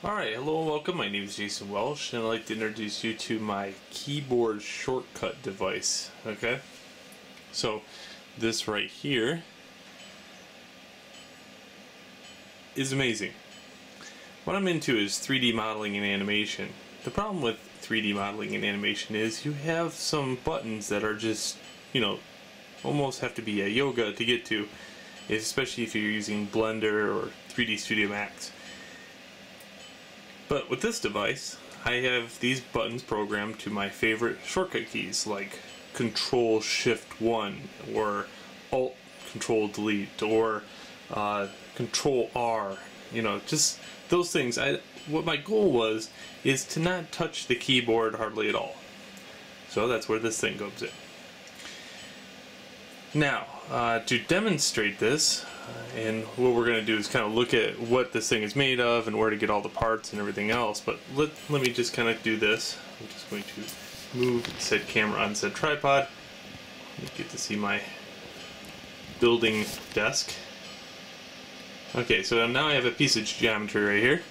Alright, hello and welcome. My name is Jason Welsh, and I'd like to introduce you to my keyboard shortcut device. Okay? So, this right here is amazing. What I'm into is 3D modeling and animation. The problem with 3D modeling and animation is you have some buttons that are just, almost have to be a yoga to get to, especially if you're using Blender or 3D Studio Max. But with this device, I have these buttons programmed to my favorite shortcut keys like Control Shift 1 or Alt Control Delete or Control R. Just those things. What my goal was is to not touch the keyboard hardly at all. So that's where this thing comes in. Now, to demonstrate this, and what we're going to do is kind of look at what this thing is made of and where to get all the parts and everything else, but let me just kind of do this. I'm just going to move said camera on said tripod. You get to see my building desk. Okay, so now I have a piece of geometry right here,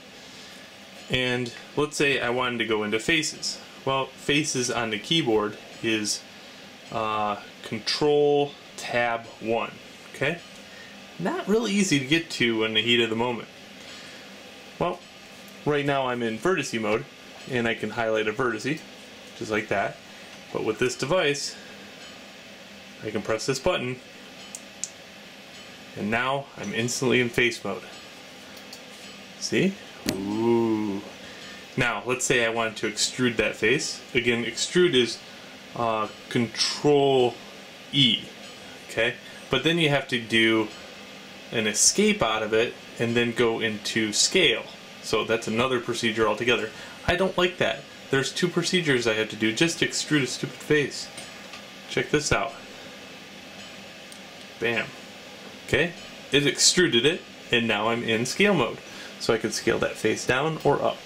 and let's say I wanted to go into faces. Well, faces on the keyboard is Control Tab 1, okay? Not really easy to get to in the heat of the moment. Well, right now I'm in vertice mode, and I can highlight a vertice, just like that. But with this device, I can press this button, and now I'm instantly in face mode. See? Ooh. Now, let's say I wanted to extrude that face. Again, extrude is Control E, okay? But then you have to do an escape out of it and then go into scale. So that's another procedure altogether. I don't like that. There's two procedures I have to do just to extrude a stupid face. Check this out. Bam. Okay, it extruded it, and now I'm in scale mode. So I can scale that face down or up.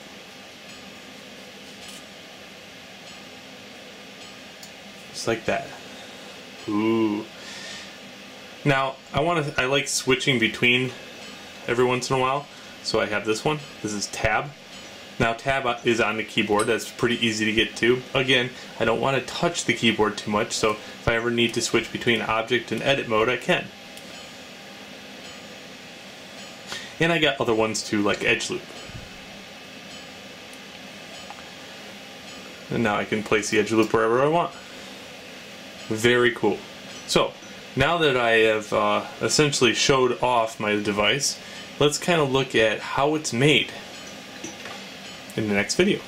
Just like that. Ooh. Now, I like switching between every once in a while, so I have this one. This is Tab. Now, Tab is on the keyboard. That's pretty easy to get to. Again, I don't want to touch the keyboard too much, so if I ever need to switch between Object and Edit mode, I can. And I got other ones too, like Edge Loop. And now I can place the Edge Loop wherever I want. Very cool. So, now that I have essentially showed off my device, let's kind of look at how it's made in the next video.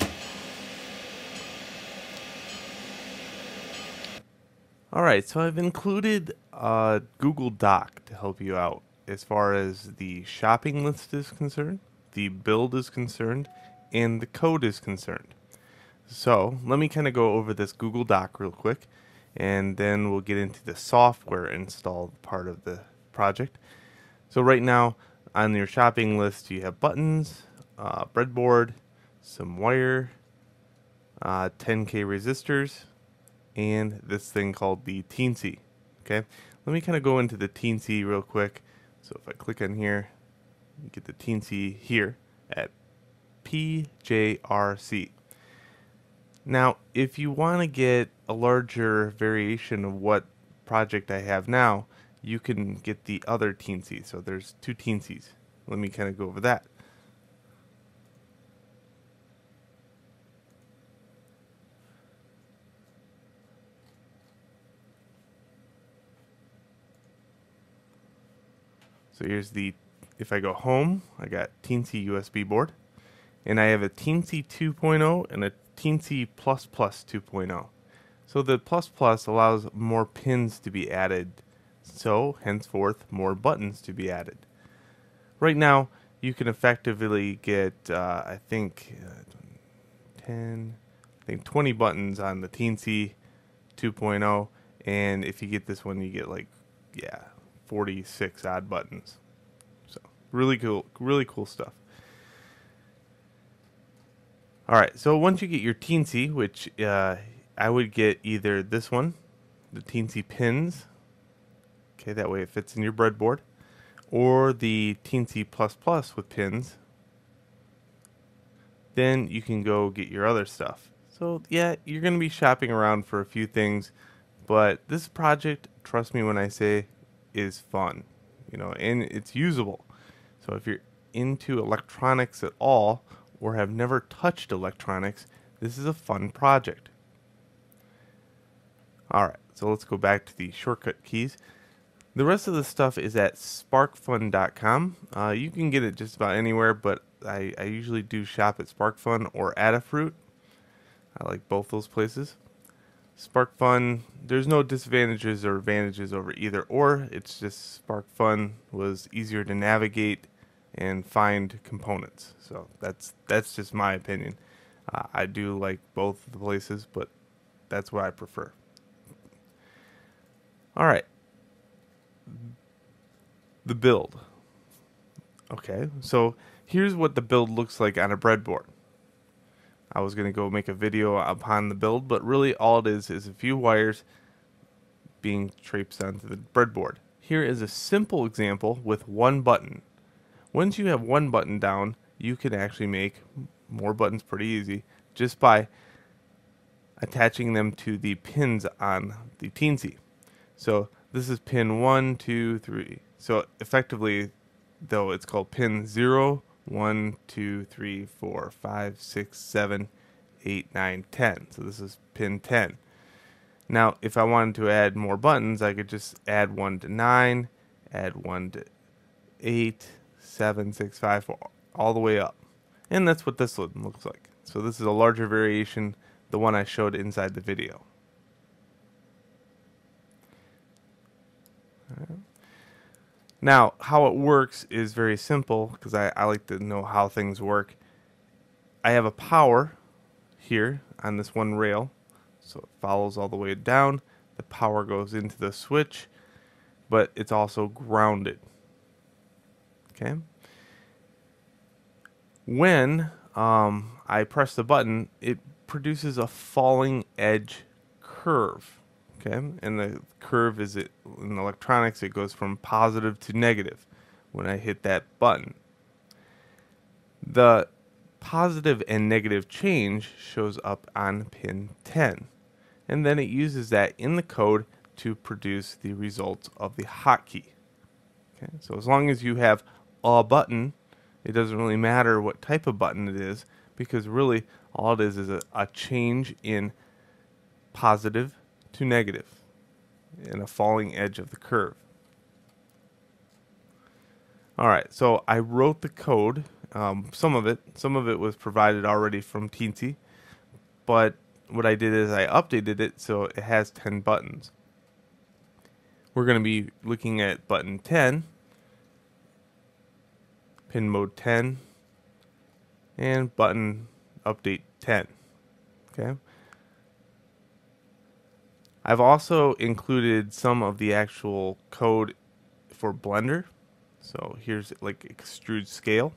Alright, so I've included a Google Doc to help you out as far as the shopping list is concerned, the build is concerned, and the code is concerned. So let me kind of go over this Google Doc real quick, and then we'll get into the software installed part of the project. So right now on your shopping list you have buttons, breadboard, some wire, 10K resistors, and this thing called the Teensy. Okay, let me kind of go into the Teensy real quick. So if I click on here, you get the Teensy here at PJRC. Now, if you want to get a larger variation of what project I have now, you can get the other Teensy. So there's two Teensies. Let me kind of go over that. So here's if I go home, I got Teensy USB board, and I have a Teensy 2.0 and a Teensy Plus Plus 2.0. So the Plus Plus allows more pins to be added, so henceforth more buttons to be added. Right now, you can effectively get, I think 20 buttons on the Teensy 2.0, and if you get this one, you get 46 odd buttons. So really cool stuff. Alright, so once you get your Teensy, which I would get either this one, the Teensy pins, okay, that way it fits in your breadboard, or the Teensy Plus Plus with pins, then you can go get your other stuff. So yeah, you're going to be shopping around for a few things, but this project, trust me when I say, is fun, and it's usable. So if you're into electronics at all or have never touched electronics, this is a fun project. Alright, so let's go back to the shortcut keys. The rest of the stuff is at sparkfun.com. You can get it just about anywhere, but I usually do shop at SparkFun or Adafruit. I like both those places. SparkFun, there's no disadvantages or advantages over either or. It's just SparkFun was easier to navigate and find components. So that's just my opinion. I do like both of the places, but that's what I prefer. All right. The build. Okay, so here's what the build looks like on a breadboard. I was going to go make a video upon the build, but really all it is a few wires being traipsed onto the breadboard. Here is a simple example with one button. Once you have one button down, you can actually make more buttons pretty easy just by attaching them to the pins on the Teensy. So this is pin 1, 2, 3. So effectively, though, it's called pin 0, 1, 2, 3, 4, 5, 6, 7, 8, 9, 10. So this is pin 10. Now, if I wanted to add more buttons, I could just add 1 to 9, add 1 to 8, 7, 6, 5, 4, all the way up. And that's what this one looks like. So this is a larger variation, the one I showed inside the video. Now, how it works is very simple because I like to know how things work. I have a power here on this one rail, so it follows all the way down. The power goes into the switch, but it's also grounded. Okay. When I press the button, it produces a falling edge curve. Okay, and the curve is in electronics, it goes from positive to negative when I hit that button. The positive and negative change shows up on pin 10, and then it uses that in the code to produce the results of the hotkey. Okay, so as long as you have a button, it doesn't really matter what type of button it is, because really all it is a change in positive to negative in a falling edge of the curve. Alright, so I wrote the code. Some of it was provided already from Teensy, but what I did is I updated it so it has 10 buttons. We're going to be looking at button 10, pin mode 10, and button update 10. Okay. I've also included some of the actual code for Blender. So here's like extrude scale.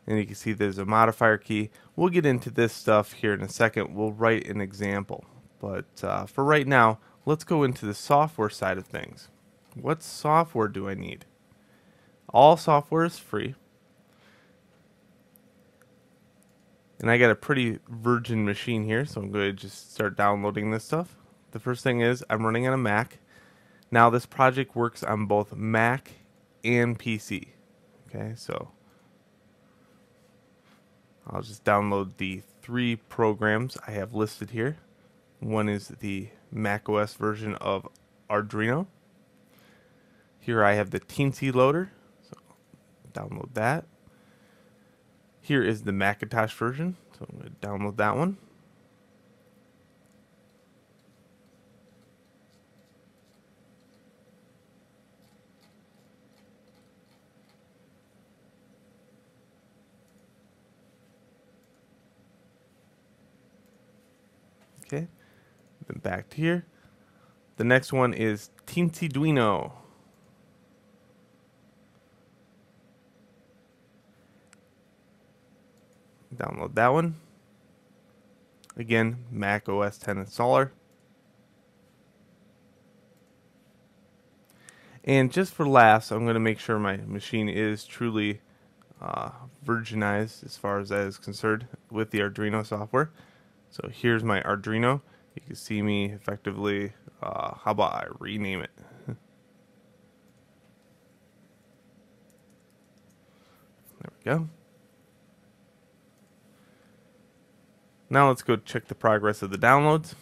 And you can see there's a modifier key. We'll get into this stuff here in a second. We'll write an example. But for right now, let's go into the software side of things. What software do I need? All software is free. And I got a pretty virgin machine here, so I'm going to just start downloading this stuff. The first thing is I'm running on a Mac. Now this project works on both Mac and PC. Okay, so I'll just download the 3 programs I have listed here. One is the macOS version of Arduino. Here I have the Teensy loader, so download that. Here is the Macintosh version, so I'm going to download that one. Okay, then back to here. The next one is Teensyduino. Download that one. Again, Mac OS 10 installer. And just for laughs, I'm going to make sure my machine is truly versionized as far as that is concerned with the Arduino software. So here's my Arduino. You can see me effectively. How about I rename it? There we go. Now let's go check the progress of the downloads.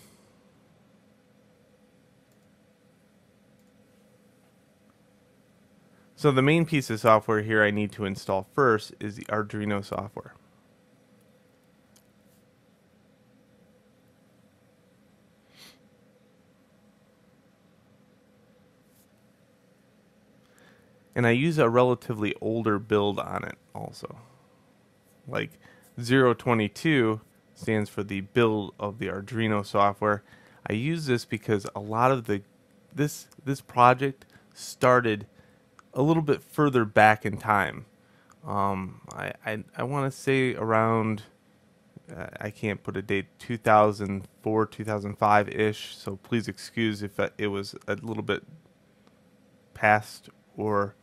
So the main piece of software here I need to install first is the Arduino software. And I use a relatively older build on it also. Like 022 stands for the build of the Arduino software. I use this because a lot of this project started a little bit further back in time. I want to say around I can't put a date, 2004 2005 ish. So please excuse if it was a little bit past or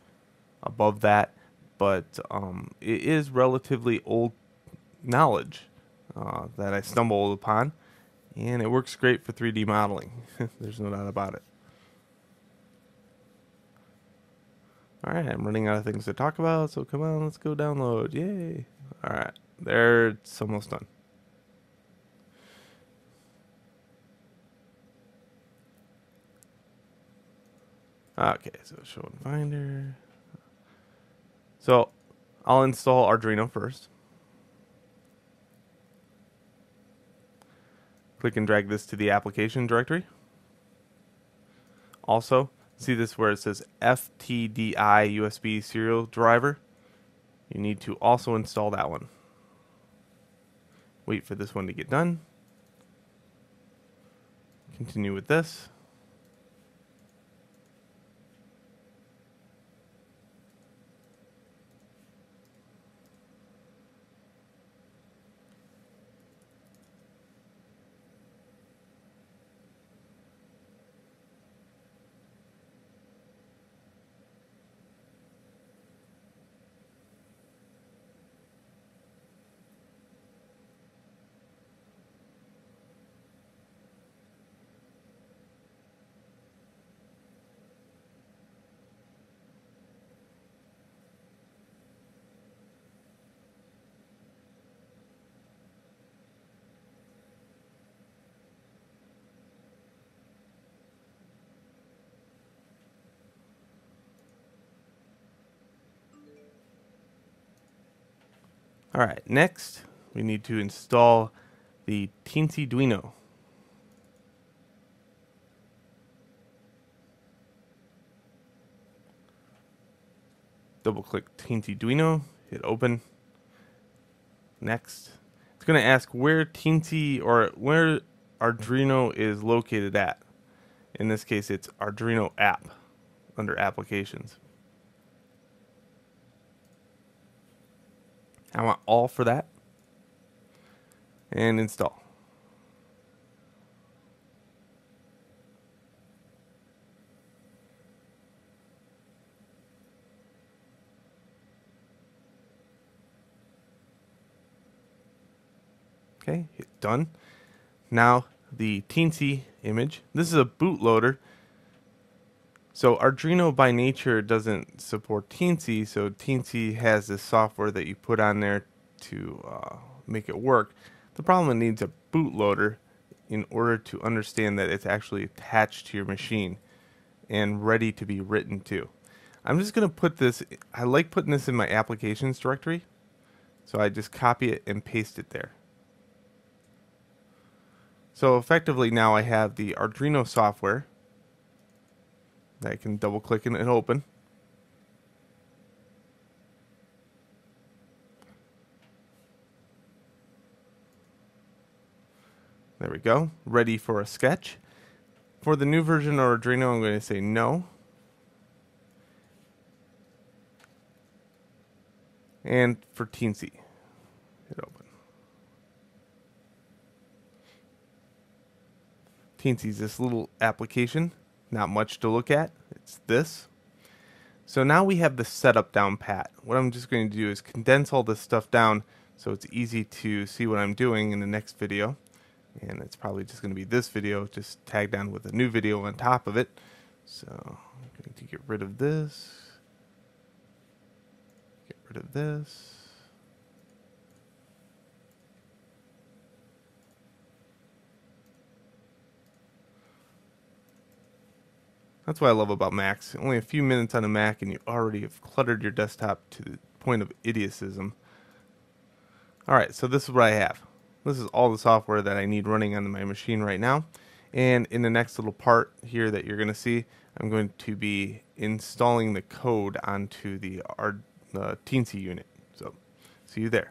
above that, but it is relatively old knowledge that I stumbled upon, and it works great for 3D modeling. There's no doubt about it. Alright, I'm running out of things to talk about, so come on, let's go download. Yay! Alright, there, it's almost done. Okay, so show in Finder. So I'll install Arduino first. Click and drag this to the application directory. Also, see this where it says FTDI USB serial driver? You need to also install that one. Wait for this one to get done. Continue with this. Alright, next we need to install the Teensy-Duino. Double click Teensy-Duino, hit open. Next. It's going to ask where Teensy or where Arduino is located at. In this case, it's Arduino app under applications. I want all for that. And install. Okay, hit done. Now the Teensy image. This is a bootloader. So Arduino by nature doesn't support Teensy, so Teensy has this software that you put on there to make it work. The problem, it needs a bootloader in order to understand that it's actually attached to your machine and ready to be written to. I'm just going to put this, I like putting this in my applications directory, so I just copy it and paste it there. So effectively now I have the Arduino software that I can double click and open. There we go, ready for a sketch. For the new version of Arduino, I'm going to say no. And for Teensy, hit open. Teensy's this little application, not much to look at. It's this. So now we have the setup down pat. What I'm just going to do is condense all this stuff down so it's easy to see what I'm doing in the next video. And it's probably just going to be this video, just tagged on with a new video on top of it. So I'm going to get rid of this. Get rid of this. That's what I love about Macs. Only a few minutes on a Mac and you already have cluttered your desktop to the point of idiocism. Alright, so this is what I have. This is all the software that I need running on my machine right now. And in the next little part here that you're going to see, I'm going to be installing the code onto the Teensy unit. So, see you there.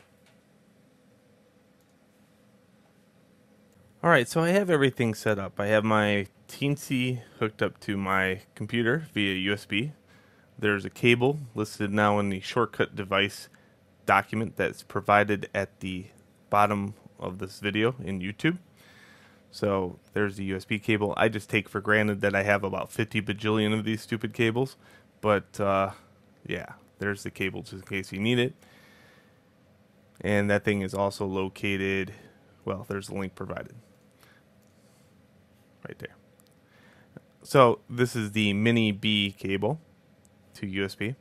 Alright, so I have everything set up. I have my Teensy hooked up to my computer via USB. There's a cable listed now in the shortcut device document that's provided at the bottom of this video in YouTube. So there's the USB cable. I just take for granted that I have about 50 bajillion of these stupid cables, but yeah, there's the cable just in case you need it. And that thing is also located, well, there's a link provided right there. So this is the Mini B cable to USB.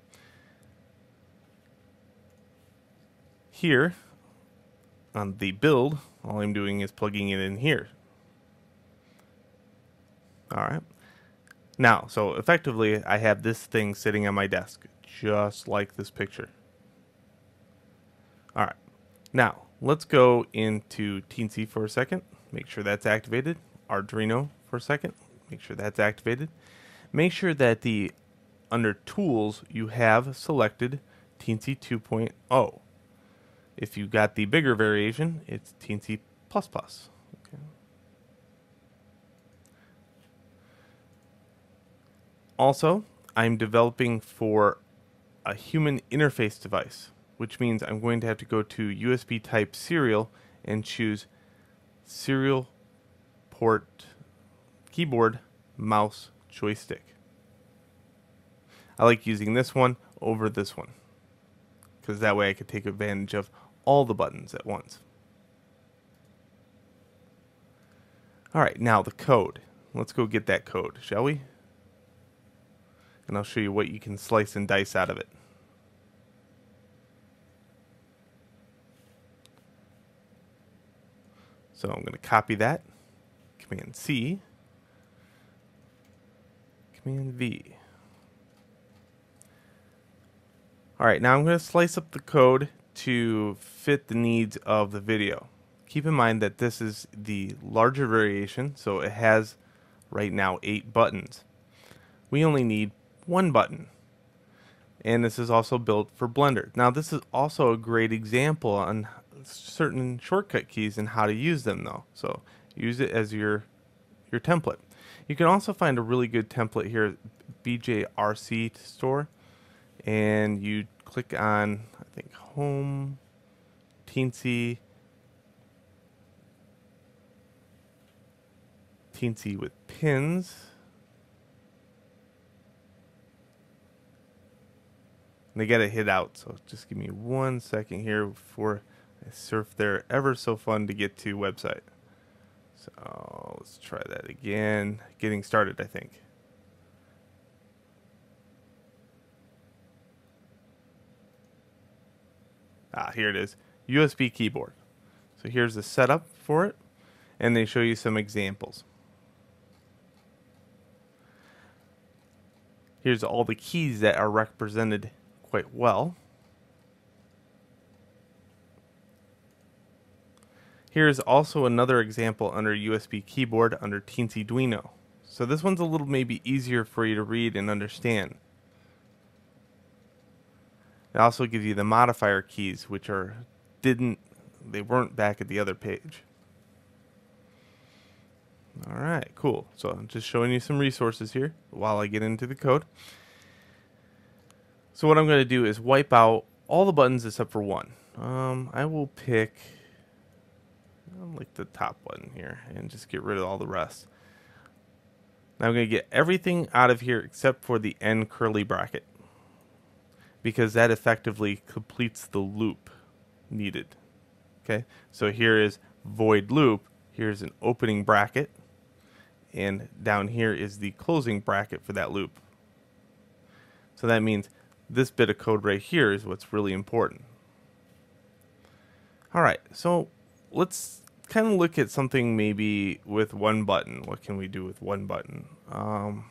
Here on the build, all I'm doing is plugging it in here. Alright. Now, so effectively, I have this thing sitting on my desk, just like this picture. Alright. Now, let's go into Teensy for a second. Make sure that's activated. Arduino for a second. Make sure that's activated. Make sure that under Tools, you have selected Teensy 2.0. If you got the bigger variation, it's Teensy++. Okay. Also, I'm developing for a human interface device, which means I'm going to have to go to USB type serial and choose serial port keyboard mouse joystick. I like using this one over this one because that way I could take advantage of all the buttons at once. Alright, now the code. Let's go get that code, shall we? And I'll show you what you can slice and dice out of it. So I'm going to copy that. Command C. Command V. Alright, now I'm going to slice up the code to fit the needs of the video. Keep in mind that this is the larger variation, so it has right now 8 buttons. We only need 1 button. And this is also built for Blender. Now this is also a great example on certain shortcut keys and how to use them though. So use it as your template. You can also find a really good template here at BJRC store. And you click on, I think, Home, Teensy with pins. And they gotta hit out, so just give me 1 second here before I surf their ever so fun to get to website. So let's try that again. Getting started, I think. Here it is, USB keyboard. So here's the setup for it, and they show you some examples. Here's all the keys that are represented quite well. Here's also another example under USB keyboard under Teensyduino. So this one's a little maybe easier for you to read and understand. It also gives you the modifier keys, which they weren't back at the other page. Alright, cool. So I'm just showing you some resources here while I get into the code. So what I'm going to do is wipe out all the buttons except for one. I will pick like the top button here and just get rid of all the rest. Now I'm going to get everything out of here except for the end curly bracket. because that effectively completes the loop needed. Okay, so here is void loop, here's an opening bracket, and down here is the closing bracket for that loop. So that means this bit of code right here is what's really important. Alright, so let's kind of look at something maybe with one button. What can we do with one button? I'll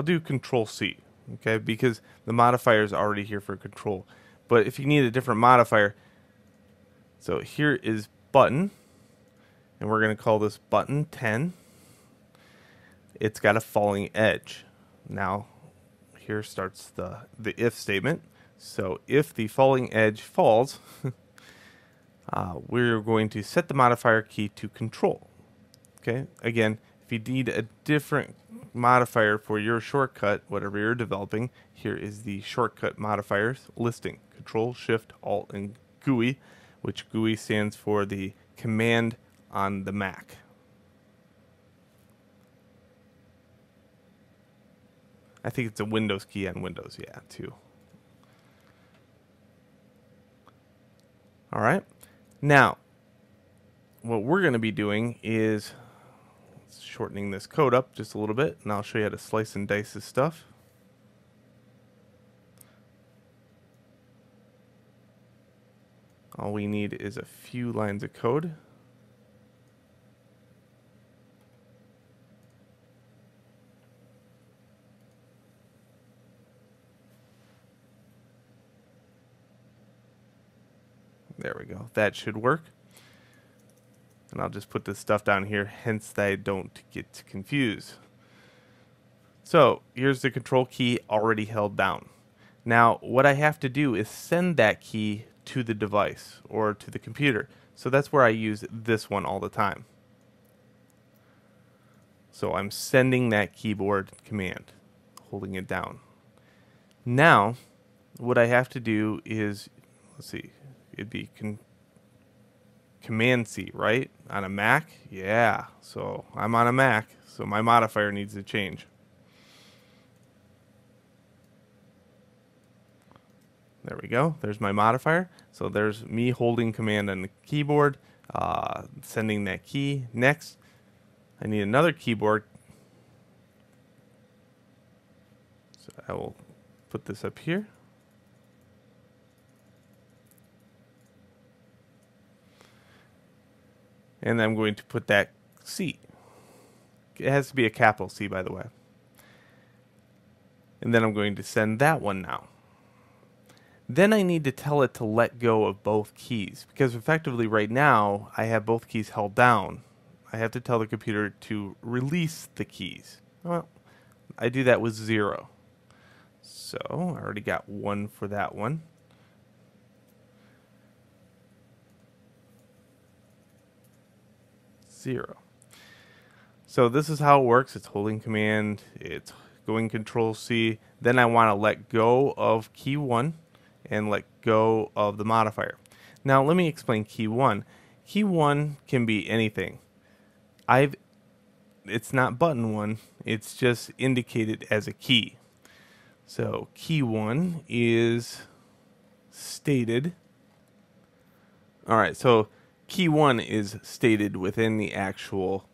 do Control C, okay, because the modifier is already here for control. But if you need a different modifier, so here is button, and we're going to call this button 10. It's got a falling edge. Now, here starts the if statement. So if the falling edge falls, we're going to set the modifier key to control. Okay, again, if you need a different modifier for your shortcut, whatever you're developing, here is the shortcut modifiers listing: Control, Shift, Alt, and GUI, which GUI stands for the command on the Mac. I think it's a Windows key on Windows, yeah, too. All right. Now, what we're going to be doing is shortening this code up just a little bit, and I'll show you how to slice and dice this stuff. All we need is a few lines of code. There we go. That should work. And I'll just put this stuff down here, hence that I don't get confused. So here's the control key already held down. Now what I have to do is send that key to the device or to the computer. So that's where I use this one all the time. So I'm sending that keyboard command, holding it down. Now what I have to do is, let's see, it'd be Command C, right? On a Mac? Yeah. So I'm on a Mac, so my modifier needs to change. There we go. There's my modifier. So there's me holding command on the keyboard, sending that key. Next, I need another keyboard. So I will put this up here. And I'm going to put that C. It has to be a capital C, by the way. And then I'm going to send that one now. Then I need to tell it to let go of both keys, because effectively right now I have both keys held down. I have to tell the computer to release the keys. Well, I do that with 0. So I already got 1 for that one. Zero. So this is how it works. It's holding command, it's going Control C. Then I want to let go of key 1 and let go of the modifier. Now let me explain key 1. Key 1 can be anything. It's not button 1, it's just indicated as a key. So key 1 is stated. Alright, so key 1 is stated within the actual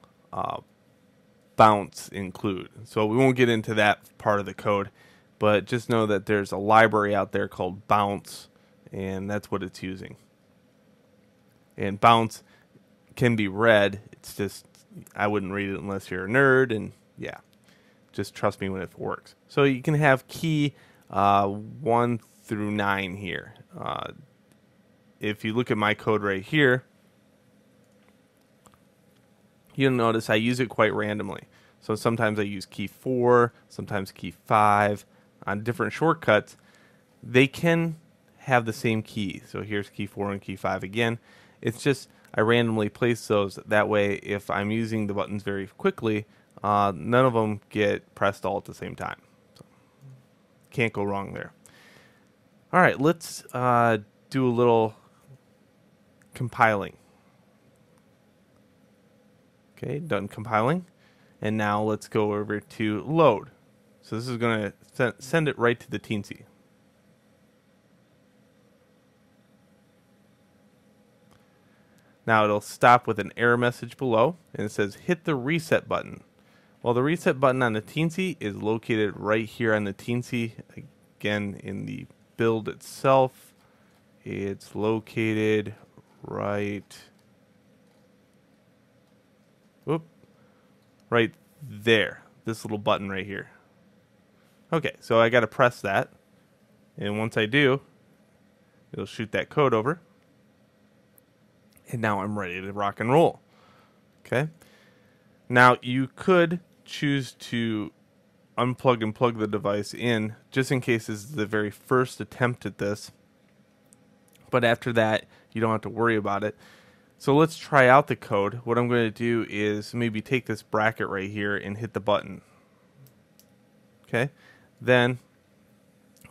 bounce include. So we won't get into that part of the code, but just know that there's a library out there called bounce, and that's what it's using. And bounce can be read. It's just, I wouldn't read it unless you're a nerd, and yeah, just trust me when it works. So you can have key 1 through 9 here. If you look at my code right here, you'll notice I use it quite randomly. So sometimes I use key 4, sometimes key 5. On different shortcuts, they can have the same key. So here's key 4 and key 5 again. It's just I randomly place those. That way, if I'm using the buttons very quickly, none of them get pressed all at the same time. So, can't go wrong there. All right, let's do a little compiling. Okay, done compiling. And now let's go over to load. So this is going to send it right to the Teensy. Now it'll stop with an error message below, and it says hit the reset button. Well, the reset button on the Teensy is located right here on the Teensy. Again, in the build itself, it's located right there. This little button right here. Okay, so I got to press that, and once I do, it'll shoot that code over. And now I'm ready to rock and roll. Okay. Now you could choose to unplug and plug the device in just in case this is the very first attempt at this. But after that, you don't have to worry about it. So let's try out the code. What I'm going to do is maybe take this bracket right here and hit the button. Okay. Then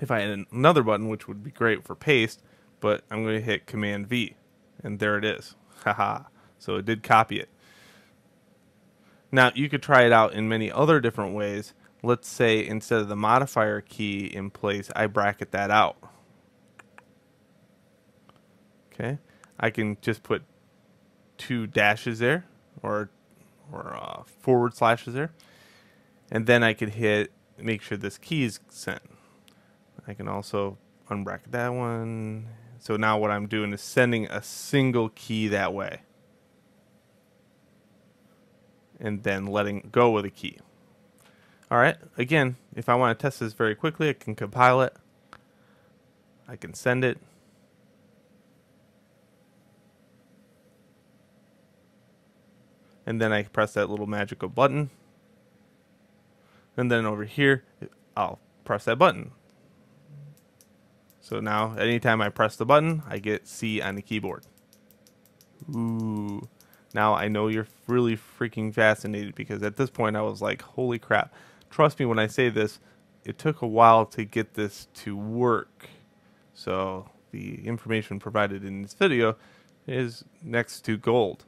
if I had another button, which would be great for paste, but I'm going to hit Command V. And there it is. Haha. So it did copy it. Now, you could try it out in many other different ways. Let's say instead of the modifier key in place, I bracket that out. Okay. I can just put 2 dashes there or forward slashes there. And then I could make sure this key is sent. I can also unbracket that one. So now what I'm doing is sending a single key that way. And then letting go with a key. Alright, again, if I want to test this very quickly, I can compile it. I can send it. And then I press that little magical button. And then over here, I'll press that button. So now, anytime I press the button, I get C on the keyboard. Ooh. Now I know you're really freaking fascinated because at this point I was like, holy crap. Trust me when I say this, it took a while to get this to work. So the information provided in this video is next to gold.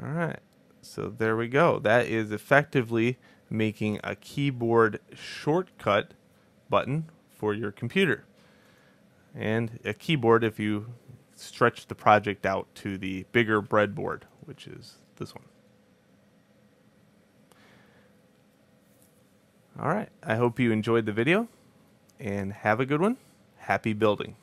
Alright, so there we go. That is effectively making a keyboard shortcut button for your computer. And a keyboard if you stretch the project out to the bigger breadboard, which is this one. Alright, I hope you enjoyed the video, and have a good one. Happy building.